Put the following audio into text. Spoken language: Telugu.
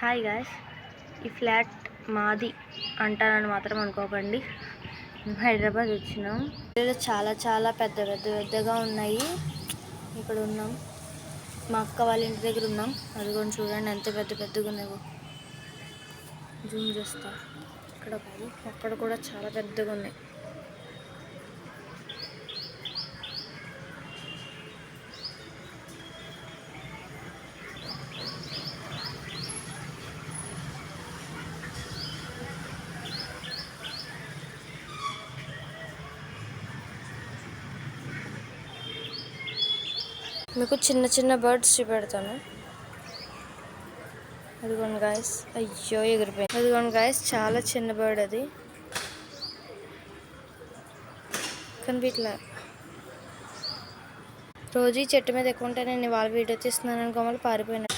హాయ్ గాయ్స్, ఈ ఫ్లాట్ మాది అంటారని మాత్రం అనుకోకండి. హైదరాబాద్ వచ్చినాం. చాలా చాలా పెద్దగా ఉన్నాయి. ఇక్కడ ఉన్నాం, మా అక్క వాళ్ళ ఇంటి దగ్గర ఉన్నాం. అదిగోండి చూడండి ఎంత పెద్దగా ఉన్నాయో. జూమ్ చేస్తా. ఇక్కడ కాదు, అక్కడ కూడా చాలా పెద్దగా ఉన్నాయి. మీకు చిన్న చిన్న బర్డ్స్ చూపెడతాను. అదిగోండి గాయస్, అయ్యో ఎగిరిపోయింది. అదిగోండి గాయస్, చాలా చిన్న బర్డ్ అది కనిపించలే. రోజు ఈ చెట్టు మీద ఎక్కువ ఉంటే నేను వాళ్ళ వీడియో తీస్తున్నాను అనుకోమని పారిపోయినా.